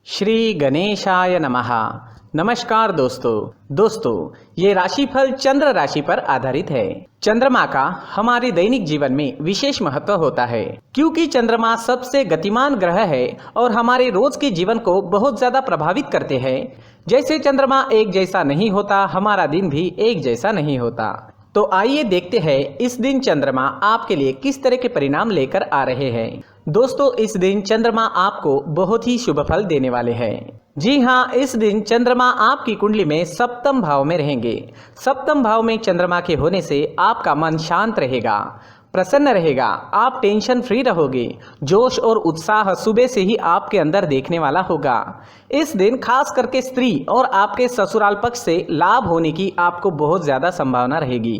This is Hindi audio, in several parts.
श्री गणेशाय नमः। नमस्कार दोस्तों ये राशिफल चंद्र राशि पर आधारित है। चंद्रमा का हमारे दैनिक जीवन में विशेष महत्व होता है क्योंकि चंद्रमा सबसे गतिमान ग्रह है और हमारे रोज के जीवन को बहुत ज्यादा प्रभावित करते हैं। जैसे चंद्रमा एक जैसा नहीं होता, हमारा दिन भी एक जैसा नहीं होता। तो आइए देखते हैं इस दिन चंद्रमा आपके लिए किस तरह के परिणाम लेकर आ रहे हैं। दोस्तों, इस दिन चंद्रमा आपको बहुत ही शुभ फल देने वाले हैं। जी हाँ, इस दिन चंद्रमा आपकी कुंडली में सप्तम भाव में रहेंगे। सप्तम भाव में चंद्रमा के होने से आपका मन शांत रहेगा, प्रसन्न रहेगा, आप टेंशन फ्री रहोगे। जोश और उत्साह सुबह से ही आपके अंदर देखने वाला होगा। इस दिन खास करके स्त्री और आपके ससुराल पक्ष से लाभ होने की आपको बहुत ज्यादा संभावना रहेगी।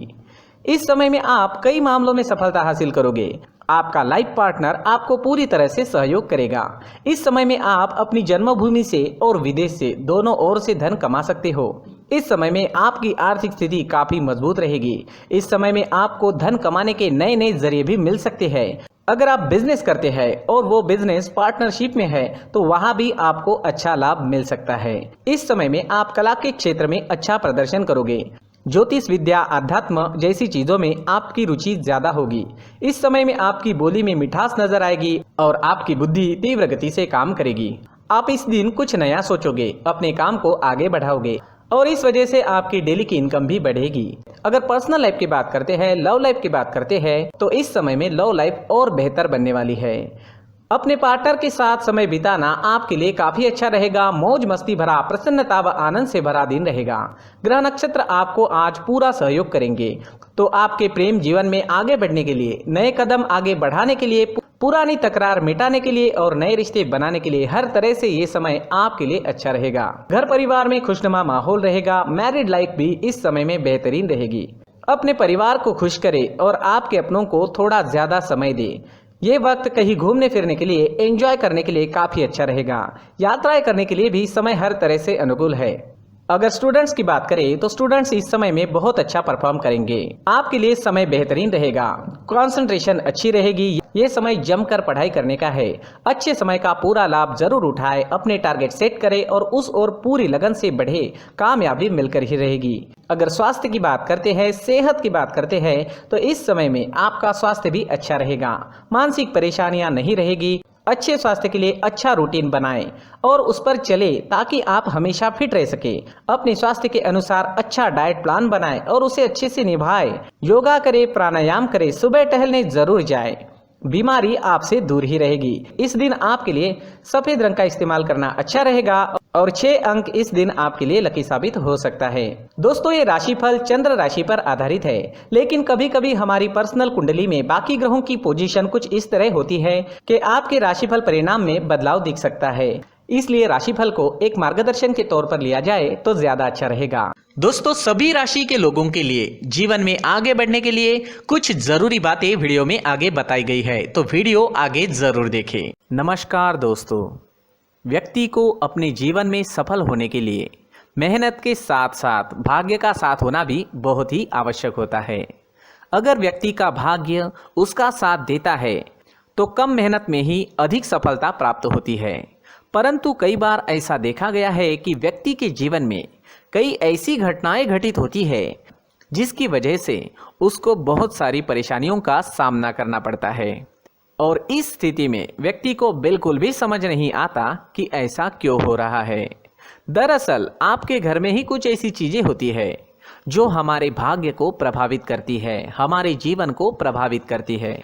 इस समय में आप कई मामलों में सफलता हासिल करोगे। आपका लाइफ पार्टनर आपको पूरी तरह से सहयोग करेगा। इस समय में आप अपनी जन्मभूमि से और विदेश से दोनों ओर से धन कमा सकते हो। इस समय में आपकी आर्थिक स्थिति काफी मजबूत रहेगी। इस समय में आपको धन कमाने के नए नए जरिए भी मिल सकते हैं। अगर आप बिजनेस करते हैं और वो बिजनेस पार्टनरशिप में है तो वहां भी आपको अच्छा लाभ मिल सकता है। इस समय में आप कला के क्षेत्र में अच्छा प्रदर्शन करोगे। ज्योतिष विद्या, अध्यात्म जैसी चीजों में आपकी रुचि ज्यादा होगी। इस समय में आपकी बोली में मिठास नजर आएगी और आपकी बुद्धि तीव्र गति से काम करेगी। आप इस दिन कुछ नया सोचोगे, अपने काम को आगे बढ़ाओगे और इस वजह से आपकी डेली की इनकम भी बढ़ेगी। अगर पर्सनल लाइफ की बात करते हैं, लव लाइफ की बात करते हैं तो इस समय में लव लाइफ और बेहतर बनने वाली है। अपने पार्टनर के साथ समय बिताना आपके लिए काफी अच्छा रहेगा। मौज मस्ती भरा, प्रसन्नता व आनंद से भरा दिन रहेगा। ग्रह नक्षत्र आपको आज पूरा सहयोग करेंगे। तो आपके प्रेम जीवन में आगे बढ़ने के लिए, नए कदम आगे बढ़ाने के लिए, पुरानी तकरार मिटाने के लिए और नए रिश्ते बनाने के लिए हर तरह से ये समय आपके लिए अच्छा रहेगा। घर परिवार में खुशनुमा माहौल रहेगा। मैरिड लाइफ भी इस समय में बेहतरीन रहेगी। अपने परिवार को खुश करे और आपके अपनों को थोड़ा ज्यादा समय दे। ये वक्त कहीं घूमने फिरने के लिए, एंजॉय करने के लिए काफी अच्छा रहेगा। यात्राएं करने के लिए भी समय हर तरह से अनुकूल है। अगर स्टूडेंट्स की बात करें तो स्टूडेंट्स इस समय में बहुत अच्छा परफॉर्म करेंगे। आपके लिए समय बेहतरीन रहेगा। कंसंट्रेशन अच्छी रहेगी। ये समय जमकर पढ़ाई करने का है। अच्छे समय का पूरा लाभ जरूर उठाए, अपने टारगेट सेट करें और उस ओर पूरी लगन से बढ़े। कामयाबी मिलकर ही रहेगी। अगर स्वास्थ्य की बात करते हैं, सेहत की बात करते हैं तो इस समय में आपका स्वास्थ्य भी अच्छा रहेगा। मानसिक परेशानियां नहीं रहेगी। अच्छे स्वास्थ्य के लिए अच्छा रूटीन बनाएं और उस पर चले ताकि आप हमेशा फिट रह सके। अपने स्वास्थ्य के अनुसार अच्छा डाइट प्लान बनाएं और उसे अच्छे से निभाएं। योगा करें, प्राणायाम करें, सुबह टहलने जरूर जाएं। बीमारी आपसे दूर ही रहेगी। इस दिन आपके लिए सफेद रंग का इस्तेमाल करना अच्छा रहेगा और 6 अंक इस दिन आपके लिए लकी साबित हो सकता है। दोस्तों, ये राशिफल चंद्र राशि पर आधारित है, लेकिन कभी कभी हमारी पर्सनल कुंडली में बाकी ग्रहों की पोजीशन कुछ इस तरह होती है कि आपके राशिफल परिणाम में बदलाव दिख सकता है। इसलिए राशिफल को एक मार्गदर्शन के तौर पर लिया जाए तो ज्यादा अच्छा रहेगा। दोस्तों, सभी राशि के लोगों के लिए जीवन में आगे बढ़ने के लिए कुछ जरूरी बातें वीडियो में आगे बताई गई है, तो वीडियो आगे जरूर देखें। नमस्कार दोस्तों, व्यक्ति को अपने जीवन में सफल होने के लिए मेहनत के साथ साथ भाग्य का साथ होना भी बहुत ही आवश्यक होता है। अगर व्यक्ति का भाग्य उसका साथ देता है तो कम मेहनत में ही अधिक सफलता प्राप्त होती है। परंतु कई बार ऐसा देखा गया है कि व्यक्ति के जीवन में कई ऐसी घटनाएं घटित होती है जिसकी वजह से उसको बहुत सारी परेशानियों का सामना करना पड़ता है और इस स्थिति में व्यक्ति को बिल्कुल भी समझ नहीं आता कि ऐसा क्यों हो रहा है। दरअसल आपके घर में ही कुछ ऐसी चीजें होती है जो हमारे भाग्य को प्रभावित करती है, हमारे जीवन को प्रभावित करती है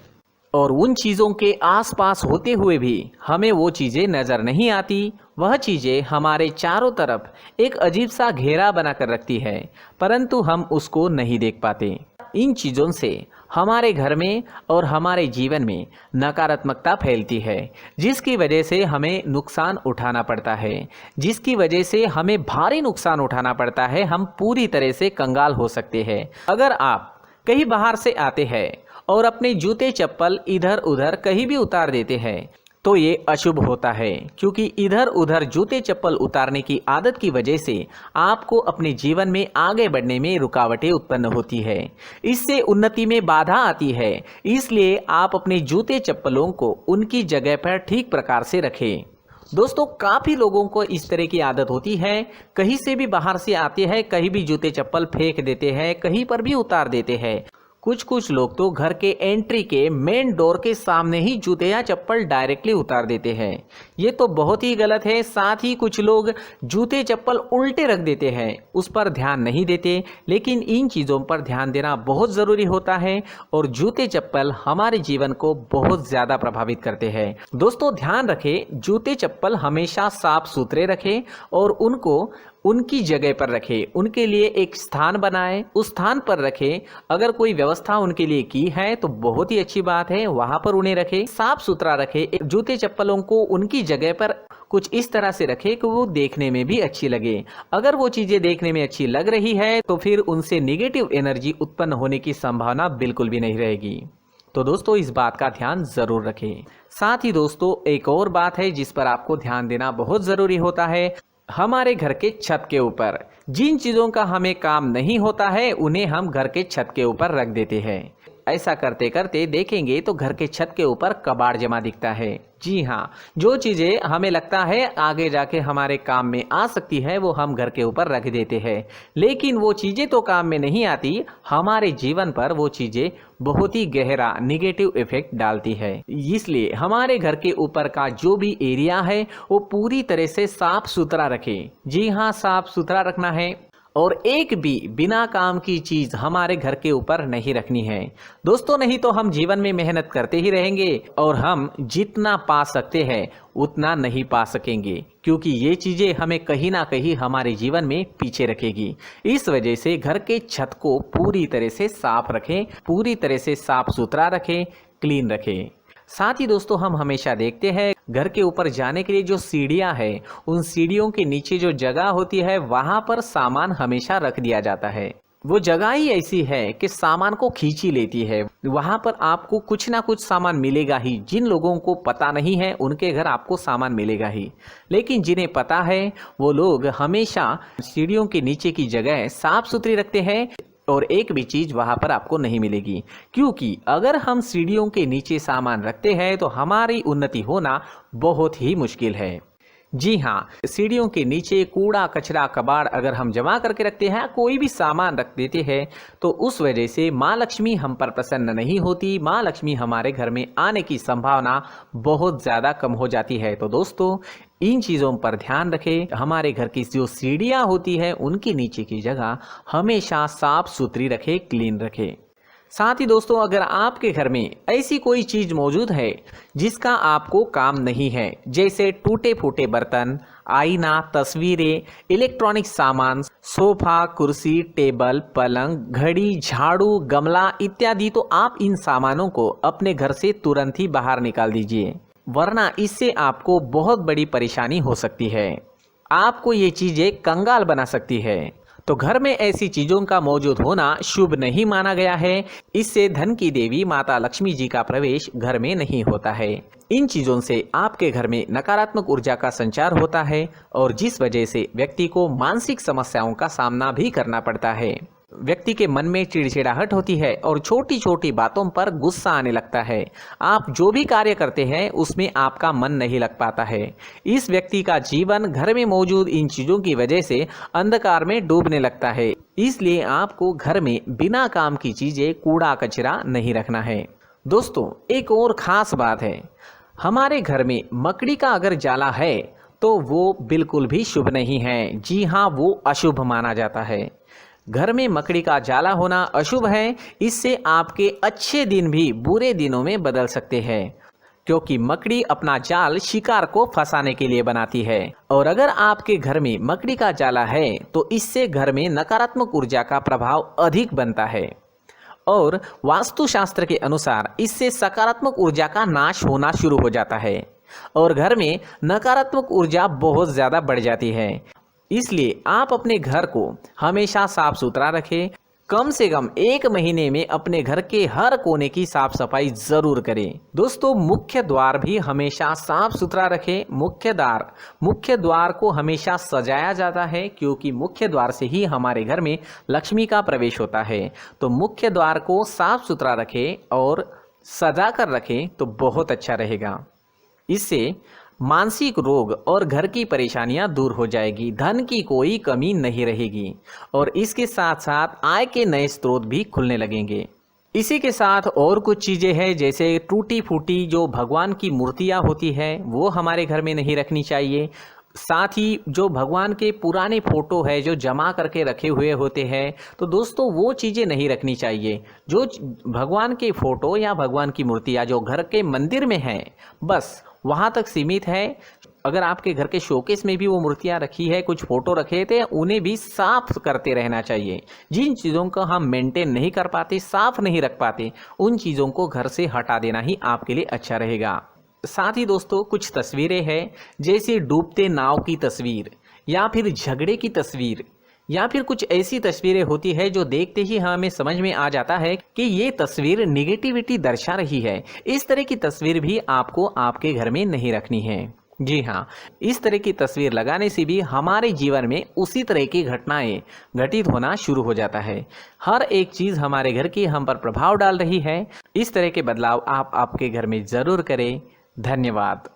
और उन चीज़ों के आसपास होते हुए भी हमें वो चीज़ें नज़र नहीं आती। वह चीज़ें हमारे चारों तरफ एक अजीब सा घेरा बनाकर रखती है, परंतु हम उसको नहीं देख पाते। इन चीज़ों से हमारे घर में और हमारे जीवन में नकारात्मकता फैलती है, जिसकी वजह से हमें नुकसान उठाना पड़ता है, जिसकी वजह से हमें भारी नुकसान उठाना पड़ता है। हम पूरी तरह से कंगाल हो सकते हैं। अगर आप कहीं बाहर से आते हैं और अपने जूते चप्पल इधर उधर कहीं भी उतार देते हैं तो ये अशुभ होता है, क्योंकि इधर उधर जूते चप्पल उतारने की आदत की वजह से आपको अपने जीवन में आगे बढ़ने में रुकावटें उत्पन्न होती है। इससे उन्नति में बाधा आती है। इसलिए आप अपने जूते चप्पलों को उनकी जगह पर ठीक प्रकार से रखें। दोस्तों काफ़ी लोगों को इस तरह की आदत होती है, कहीं से भी बाहर से आते हैं, कहीं भी जूते चप्पल फेंक देते हैं, कहीं पर भी उतार देते हैं। कुछ कुछ लोग तो घर के एंट्री के मेन डोर के सामने ही जूते या चप्पल डायरेक्टली उतार देते हैं। ये तो बहुत ही गलत है। साथ ही कुछ लोग जूते चप्पल उल्टे रख देते हैं, उस पर ध्यान नहीं देते। लेकिन इन चीज़ों पर ध्यान देना बहुत ज़रूरी होता है और जूते चप्पल हमारे जीवन को बहुत ज़्यादा प्रभावित करते हैं। दोस्तों ध्यान रखें, जूते चप्पल हमेशा साफ सुथरे रखें और उनको उनकी जगह पर रखें। उनके लिए एक स्थान बनाएं, उस स्थान पर रखें। अगर कोई व्यवस्था उनके लिए की है तो बहुत ही अच्छी बात है, वहां पर उन्हें रखें, साफ सुथरा रखें। जूते चप्पलों को उनकी जगह पर कुछ इस तरह से रखें कि वो देखने में भी अच्छी लगे। अगर वो चीजें देखने में अच्छी लग रही है तो फिर उनसे नेगेटिव एनर्जी उत्पन्न होने की संभावना बिल्कुल भी नहीं रहेगी। तो दोस्तों इस बात का ध्यान जरूर रखें। साथ ही दोस्तों एक और बात है जिस पर आपको ध्यान देना बहुत जरूरी होता है। हमारे घर के छत के ऊपर जिन चीज़ों का हमें काम नहीं होता है उन्हें हम घर के छत के ऊपर रख देते हैं। ऐसा करते करते देखेंगे तो घर के छत के ऊपर कबाड़ जमा दिखता है। जी हाँ, जो चीज़ें हमें लगता है आगे जाके हमारे काम में आ सकती है वो हम घर के ऊपर रख देते हैं, लेकिन वो चीज़ें तो काम में नहीं आती, हमारे जीवन पर वो चीज़ें बहुत ही गहरा निगेटिव इफेक्ट डालती है। इसलिए हमारे घर के ऊपर का जो भी एरिया है वो पूरी तरह से साफ सुथरा रखें। जी हाँ, साफ सुथरा रखना है और एक भी बिना काम की चीज हमारे घर के ऊपर नहीं रखनी है। दोस्तों नहीं तो हम जीवन में मेहनत करते ही रहेंगे और हम जितना पा सकते हैं उतना नहीं पा सकेंगे, क्योंकि ये चीजें हमें कहीं ना कहीं हमारे जीवन में पीछे रखेगी। इस वजह से घर के छत को पूरी तरह से साफ रखें, पूरी तरह से साफ सुथरा रखें, क्लीन रखें। साथ ही दोस्तों हम हमेशा देखते हैं घर के ऊपर जाने के लिए जो सीढ़ियां हैं, उन सीढ़ियों के नीचे जो जगह होती है वहां पर सामान हमेशा रख दिया जाता है। वो जगह ही ऐसी है कि सामान को खींच ही लेती है। वहां पर आपको कुछ ना कुछ सामान मिलेगा ही। जिन लोगों को पता नहीं है उनके घर आपको सामान मिलेगा ही, लेकिन जिन्हें पता है वो लोग हमेशा सीढ़ियों के नीचे की जगह साफ सुथरी रखते हैं और एक भी चीज वहां पर आपको नहीं मिलेगी। क्योंकि अगर हम सीढ़ियों के नीचे सामान रखते हैं तो हमारी उन्नति होना बहुत ही मुश्किल है। जी हाँ, सीढ़ियों के नीचे कूड़ा कचरा कबाड़ अगर हम जमा करके रखते हैं, कोई भी सामान रख देते हैं, तो उस वजह से माँ लक्ष्मी हम पर प्रसन्न नहीं होती। माँ लक्ष्मी हमारे घर में आने की संभावना बहुत ज़्यादा कम हो जाती है। तो दोस्तों इन चीज़ों पर ध्यान रखें। हमारे घर की जो सीढ़ियाँ होती है उनके नीचे की जगह हमेशा साफ सुथरी रखें, क्लीन रखें। साथ ही दोस्तों अगर आपके घर में ऐसी कोई चीज मौजूद है जिसका आपको काम नहीं है, जैसे टूटे फूटे बर्तन, आईना, तस्वीरें, इलेक्ट्रॉनिक सामान, सोफा, कुर्सी, टेबल, पलंग, घड़ी, झाड़ू, गमला इत्यादि, तो आप इन सामानों को अपने घर से तुरंत ही बाहर निकाल दीजिए, वरना इससे आपको बहुत बड़ी परेशानी हो सकती है। आपको ये चीजें कंगाल बना सकती है। तो घर में ऐसी चीजों का मौजूद होना शुभ नहीं माना गया है। इससे धन की देवी माता लक्ष्मी जी का प्रवेश घर में नहीं होता है। इन चीजों से आपके घर में नकारात्मक ऊर्जा का संचार होता है और जिस वजह से व्यक्ति को मानसिक समस्याओं का सामना भी करना पड़ता है। व्यक्ति के मन में चिड़चिड़ाहट होती है और छोटी छोटी बातों पर गुस्सा आने लगता है। आप जो भी कार्य करते हैं उसमें आपका मन नहीं लग पाता है। इस व्यक्ति का जीवन घर में मौजूद इन चीजों की वजह से अंधकार में डूबने लगता है। इसलिए आपको घर में बिना काम की चीजें, कूड़ा कचरा नहीं रखना है। दोस्तों एक और खास बात है, हमारे घर में मकड़ी का अगर जाला है तो वो बिल्कुल भी शुभ नहीं है। जी हाँ, वो अशुभ माना जाता है। घर में मकड़ी का जाला होना अशुभ है। इससे आपके अच्छे दिन भी बुरे दिनों में बदल सकते हैं, क्योंकि मकड़ी अपना जाल शिकार को फंसाने के लिए बनाती है। और अगर आपके घर में मकड़ी का जाला है तो इससे घर में नकारात्मक ऊर्जा का प्रभाव अधिक बनता है और वास्तुशास्त्र के अनुसार इससे सकारात्मक ऊर्जा का नाश होना शुरू हो जाता है और घर में नकारात्मक ऊर्जा बहुत ज़्यादा बढ़ जाती है। इसलिए आप अपने घर को हमेशा साफ सुथरा रखें। कम से कम 1 महीने में अपने घर के हर कोने की साफ सफाई जरूर करें। दोस्तों मुख्य द्वार भी हमेशा साफ सुथरा रखें। मुख्य द्वार को हमेशा सजाया जाता है, क्योंकि मुख्य द्वार से ही हमारे घर में लक्ष्मी का प्रवेश होता है। तो मुख्य द्वार को साफ सुथरा रखें और सजा कर रखें तो बहुत अच्छा रहेगा। इससे मानसिक रोग और घर की परेशानियां दूर हो जाएगी, धन की कोई कमी नहीं रहेगी और इसके साथ साथ आय के नए स्रोत भी खुलने लगेंगे। इसी के साथ और कुछ चीज़ें हैं, जैसे टूटी फूटी जो भगवान की मूर्तियां होती है वो हमारे घर में नहीं रखनी चाहिए। साथ ही जो भगवान के पुराने फोटो है जो जमा करके रखे हुए होते हैं, तो दोस्तों वो चीज़ें नहीं रखनी चाहिए। जो भगवान के फोटो या भगवान की मूर्तियाँ जो घर के मंदिर में हैं, बस वहाँ तक सीमित है। अगर आपके घर के शोकेस में भी वो मूर्तियाँ रखी है, कुछ फोटो रखे थे, उन्हें भी साफ करते रहना चाहिए। जिन चीज़ों को हम मेंटेन नहीं कर पाते, साफ नहीं रख पाते, उन चीज़ों को घर से हटा देना ही आपके लिए अच्छा रहेगा। साथ ही दोस्तों कुछ तस्वीरें हैं, जैसे डूबते नाव की तस्वीर या फिर झगड़े की तस्वीर या फिर कुछ ऐसी तस्वीरें होती है जो देखते ही हमें समझ में आ जाता है कि ये तस्वीर निगेटिविटी दर्शा रही है। इस तरह की तस्वीर भी आपको आपके घर में नहीं रखनी है। जी हाँ, इस तरह की तस्वीर लगाने से भी हमारे जीवन में उसी तरह की घटनाएं घटित होना शुरू हो जाता है। हर एक चीज़ हमारे घर की हम पर प्रभाव डाल रही है। इस तरह के बदलाव आप आपके घर में ज़रूर करें। धन्यवाद।